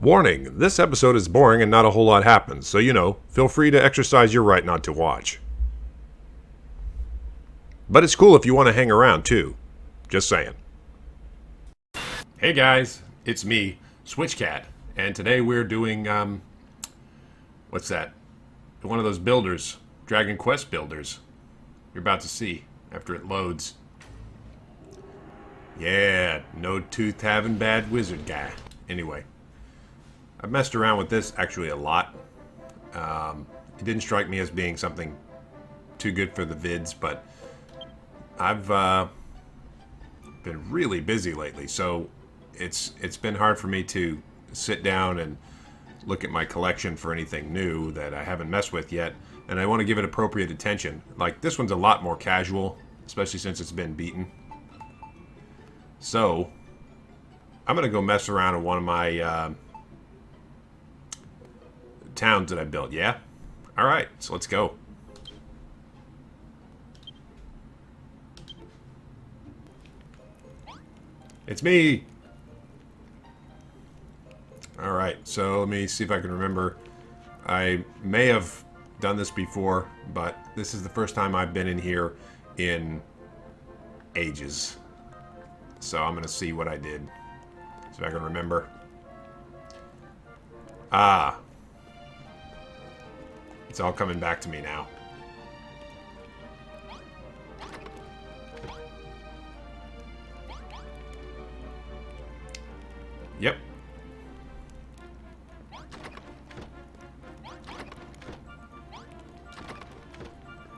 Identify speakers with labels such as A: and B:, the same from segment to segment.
A: Warning, this episode is boring and not a whole lot happens, so feel free to exercise your right not to watch. But it's cool if you want to hang around, too. Just saying. Hey guys, it's me, Switchcat, and today we're doing, what's that? One of those builders, Dragon Quest builders. You're about to see after it loads. Yeah, no tooth having bad wizard guy. Anyway. I've messed around with this actually a lot. It didn't strike me as being something too good for the vids, but I've been really busy lately, so it's been hard for me to sit down and look at my collection for anything new that I haven't messed with yet, and I want to give it appropriate attention. Like, this one's a lot more casual, especially since it's been beaten. So, I'm going to go mess around in one of my towns that I built, yeah? Alright, so let's go. It's me! Alright, so let me see if I can remember. I may have done this before, but this is the first time I've been in here in ages. So I'm going to see what I did. See if I can remember. Ah. It's all coming back to me now. Yep.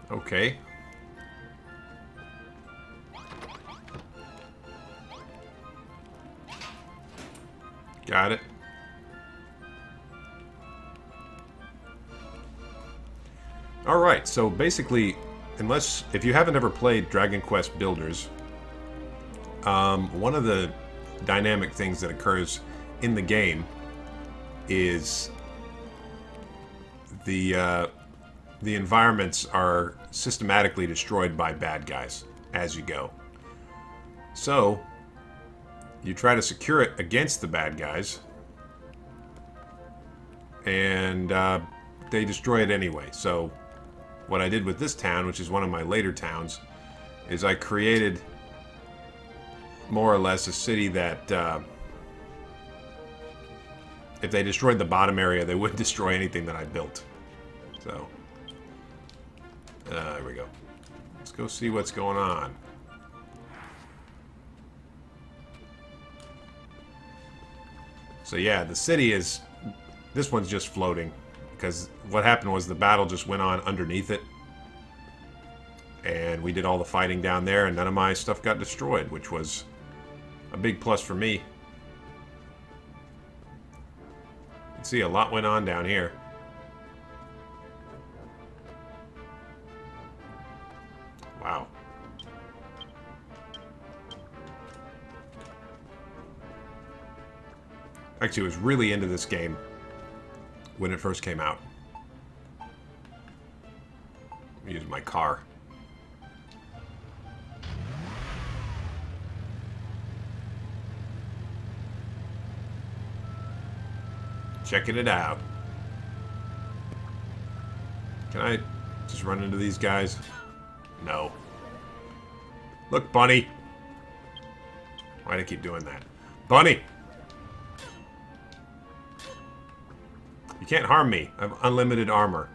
A: Okay. Got it. Alright, so basically, if you haven't ever played Dragon Quest Builders, one of the dynamic things that occurs in the game is the environments are systematically destroyed by bad guys as you go. So, you try to secure it against the bad guys, and they destroy it anyway. So, what I did with this town, which is one of my later towns, is I created more or less a city that if they destroyed the bottom area, they wouldn't destroy anything that I built. So, there we go. Let's go see what's going on. So yeah, the city is... This one's just floating. Because what happened was the battle just went on underneath it. And we did all the fighting down there, and none of my stuff got destroyed, which was a big plus for me. You can see a lot went on down here. Wow. Actually, I was really into this game when it first came out. Let me use my car. Checking it out. Can I just run into these guys? No. Look, Bunny! Why'd I keep doing that? Bunny! You can't harm me. I have unlimited armor.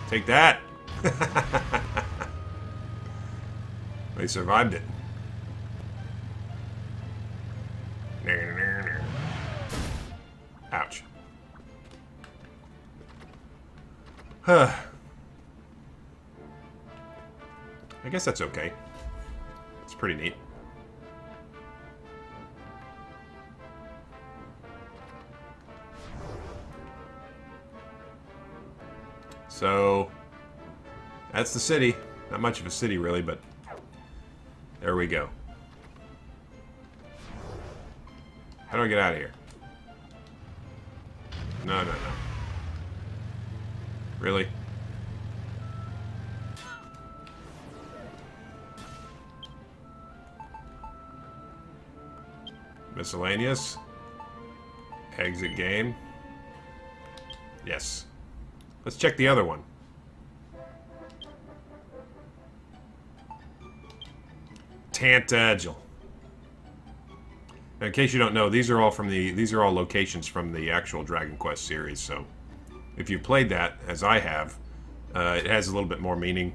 A: Take that! They survived it. Ouch. I guess that's okay. It's pretty neat. So, that's the city. Not much of a city, really, but there we go. How do I get out of here? No, no, no. Really? Miscellaneous? Exit game. Yes. Let's check the other one. Tantagel. In case you don't know, these are all locations from the actual Dragon Quest series. So, if you played that as I have, it has a little bit more meaning.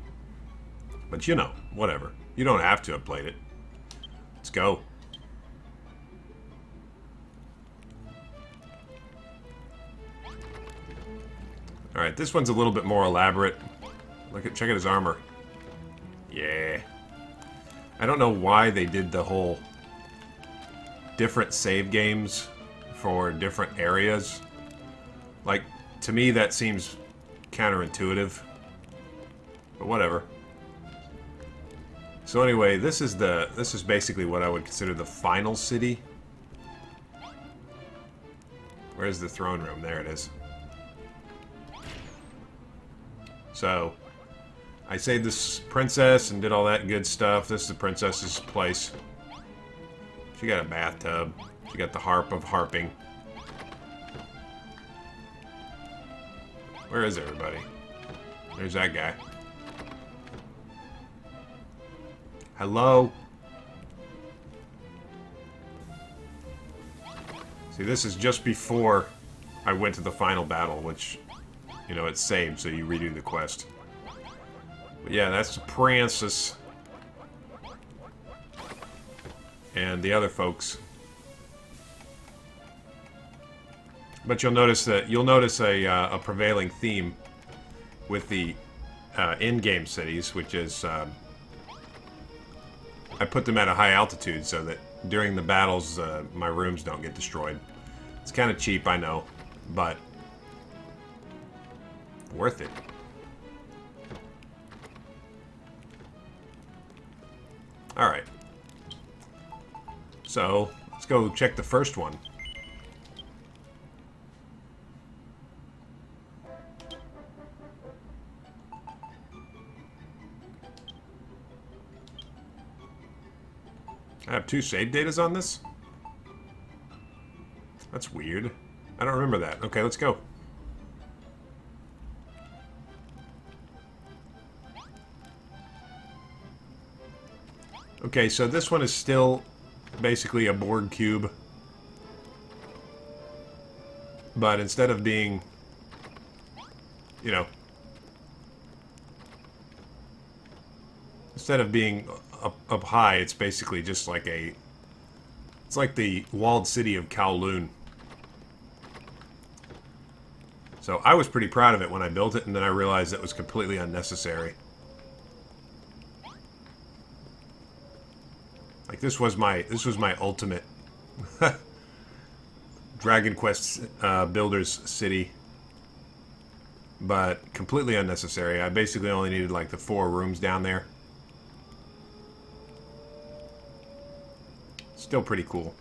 A: But you know, whatever. You don't have to have played it. Let's go. All right, this one's a little bit more elaborate. Check out his armor. Yeah. I don't know why they did the whole different save games for different areas. Like, to me, that seems counterintuitive. But whatever. So anyway, this is basically what I would consider the final city. Where's the throne room? There it is. So, I saved this princess and did all that good stuff. This is the princess's place. She got a bathtub. She got the harp of harping. Where is everybody? There's that guy. Hello? See, this is just before I went to the final battle, which, you know, it's saved, so you redo the quest. But yeah, that's the princess. And the other folks. But you'll notice a prevailing theme with the in-game cities, which is I put them at a high altitude so that during the battles my rooms don't get destroyed. It's kind of cheap, I know, but worth it. All right. So, let's go check the first one. I have 2 save datas on this? That's weird. I don't remember that. Okay, let's go. Okay, so this one is still basically a Borg cube. But instead of being, you know, instead of being up high, it's basically just like it's like the walled city of Kowloon. So I was pretty proud of it when I built it, and then I realized it was completely unnecessary. Like this was my ultimate Dragon Quest builder's city, but completely unnecessary. I basically only needed like the 4 rooms down there. Still pretty cool.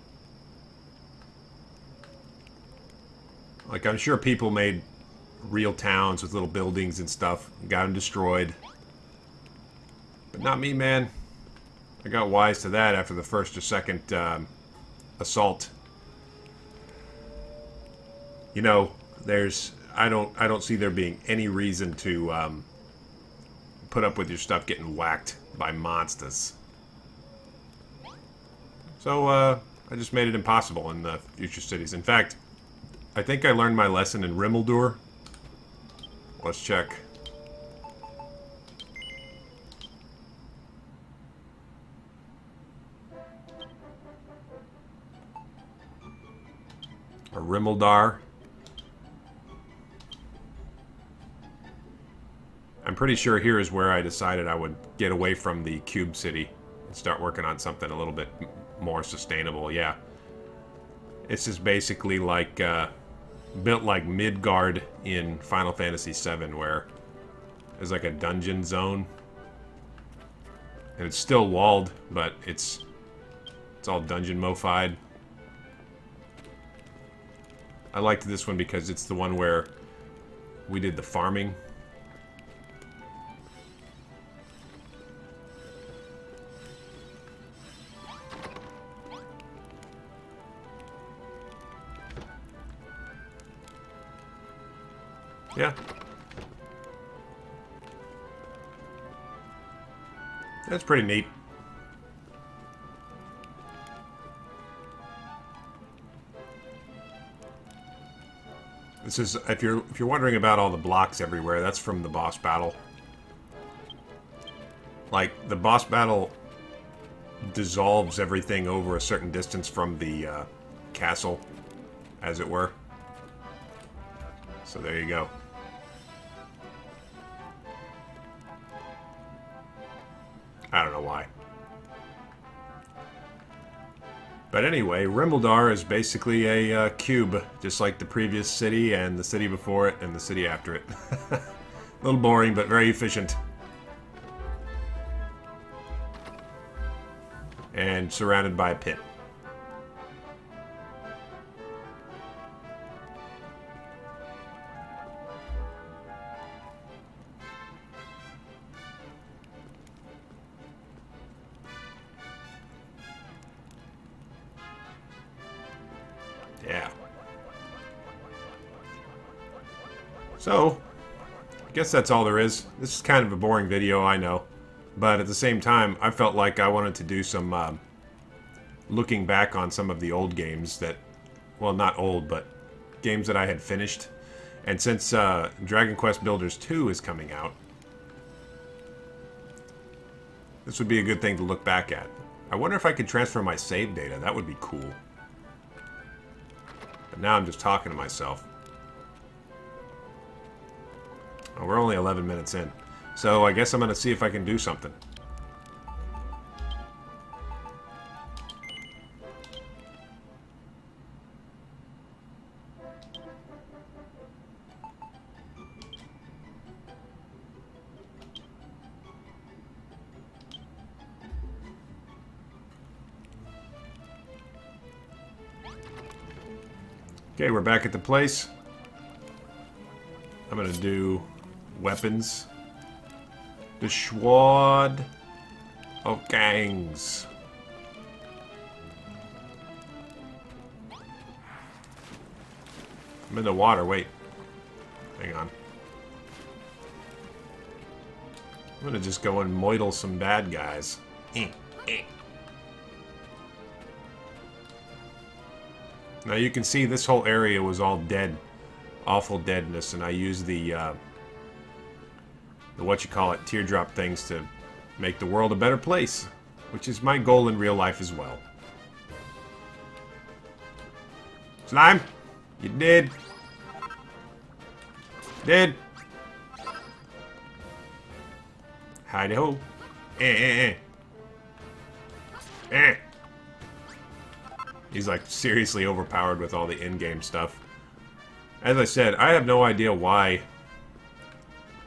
A: Like, I'm sure people made real towns with little buildings and stuff, got them destroyed. But not me, man. I got wise to that after the first or second assault. You know, I don't see there being any reason to put up with your stuff getting whacked by monsters. So, I just made it impossible in the future cities. In fact, I think I learned my lesson in Rimmeldur. Let's check. A Rimmeldar. I'm pretty sure here is where I decided I would get away from the Cube City and start working on something a little bit more sustainable. Yeah. This is basically like built like Midgard in Final Fantasy VII, where there's like a dungeon zone, and it's still walled, but it's all dungeon mofied. I liked this one because it's the one where we did the farming. Yeah. That's pretty neat. This is, if you're wondering about all the blocks everywhere, that's from the boss battle. Like, the boss battle dissolves everything over a certain distance from the castle, as it were. So there you go. I don't know why. But anyway, Rimbledar is basically a cube, just like the previous city and the city before it and the city after it. A little boring, but very efficient. And surrounded by a pit. Yeah. So, I guess that's all there is. This is kind of a boring video, I know. But at the same time, I felt like I wanted to do some looking back on some of the old games that, well, not old, but games that I had finished. And since Dragon Quest Builders 2 is coming out, this would be a good thing to look back at. I wonder if I could transfer my save data. That would be cool. But now I'm just talking to myself. Oh, we're only 11 minutes in. So I guess I'm going to see if I can do something. Okay, we're back at the place. I'm going to do weapons. The Sword of Gangs. I'm in the water. Wait. Hang on. I'm going to just go and moidle some bad guys. Now you can see this whole area was all dead. Awful deadness, and I used the what-you-call-it, teardrop things to make the world a better place, which is my goal in real life as well. Slime! You did! Did! Hide-ho! He's like seriously overpowered with all the in-game stuff. As I said, I have no idea why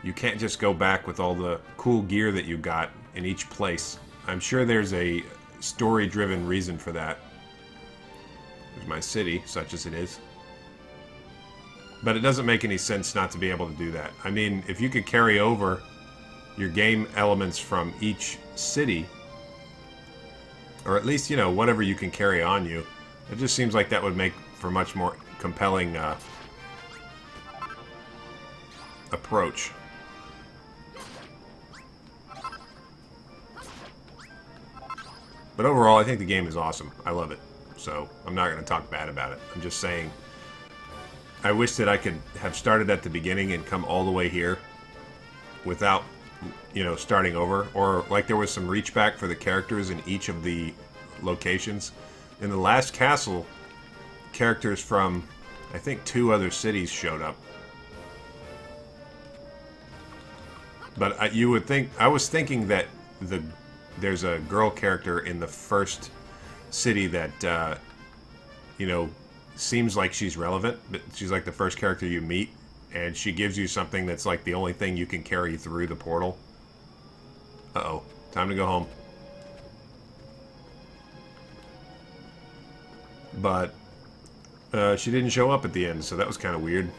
A: you can't just go back with all the cool gear that you got in each place. I'm sure there's a story-driven reason for that. There's my city, such as it is. But it doesn't make any sense not to be able to do that. I mean, if you could carry over your game elements from each city, or at least, you know, whatever you can carry on you, it just seems like that would make for much more compelling approach. But overall, I think the game is awesome. I love it. So, I'm not going to talk bad about it. I'm just saying, I wish that I could have started at the beginning and come all the way here without, you know, starting over. Or, like, there was some reach back for the characters in each of the locations. In the last castle, characters from, I think, 2 other cities showed up. But you would think, I was thinking that there's a girl character in the first city that, you know, seems like she's relevant, but she's like the first character you meet, and she gives you something that's like the only thing you can carry through the portal. Uh-oh. Time to go home. But she didn't show up at the end, so that was kind of weird.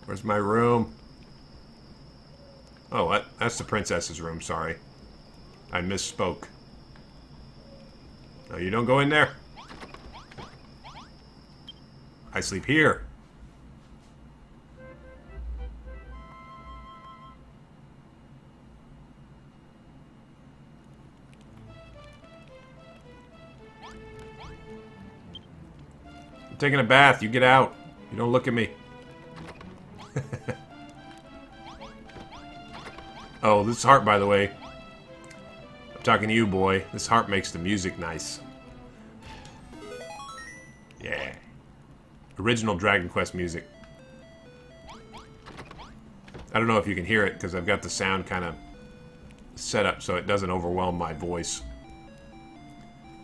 A: Where's my room? Oh, what? That's the princess's room, sorry. I misspoke. No, you don't go in there. I sleep here. I'm taking a bath. You get out. You don't look at me. Oh, this harp, by the way. I'm talking to you, boy. This harp makes the music nice. Yeah. Original Dragon Quest music. I don't know if you can hear it because I've got the sound kind of set up so it doesn't overwhelm my voice.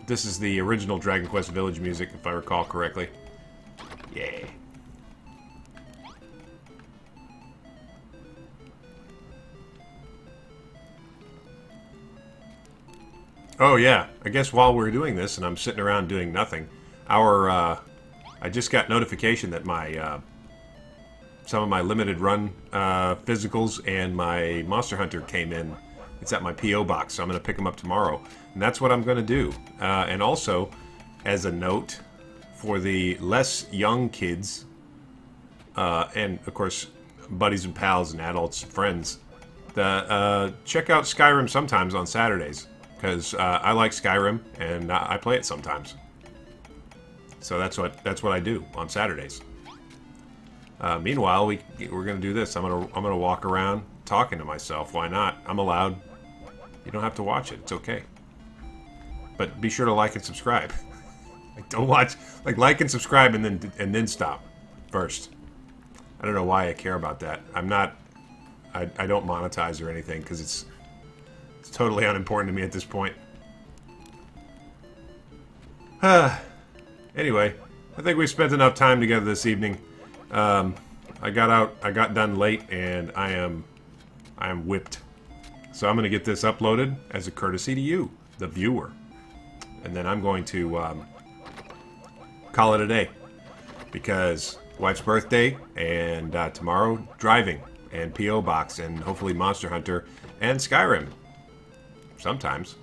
A: This is the original Dragon Quest Village music, if I recall correctly. Yeah. Oh yeah, I guess while we're doing this and I'm sitting around doing nothing, I just got notification that my some of my limited run physicals and my Monster Hunter came in. It's at my P.O. box, so I'm going to pick them up tomorrow. And that's what I'm going to do. And also, as a note, for the less young kids, and of course, buddies and pals and adults and friends, check out Skyrim sometimes on Saturdays. Because I like Skyrim, and I play it sometimes. So that's what I do on Saturdays. Meanwhile, we're gonna do this. I'm gonna walk around talking to myself. Why not? I'm allowed. You don't have to watch it. It's okay. But be sure to like and subscribe. Like, don't watch. Like and subscribe, and then stop first. I don't know why I care about that. I'm not. I don't monetize or anything because it's totally unimportant to me at this point. Anyway, I think we spent enough time together this evening. I got done late, and I am whipped. So I'm going to get this uploaded as a courtesy to you, the viewer. And then I'm going to call it a day. Because wife's birthday, and tomorrow, driving, and P.O. Box, and hopefully Monster Hunter, and Skyrim. Sometimes.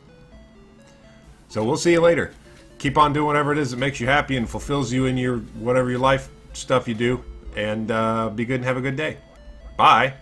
A: So we'll see you later. Keep on doing whatever it is that makes you happy and fulfills you in your whatever your life stuff you do. And be good and have a good day. Bye.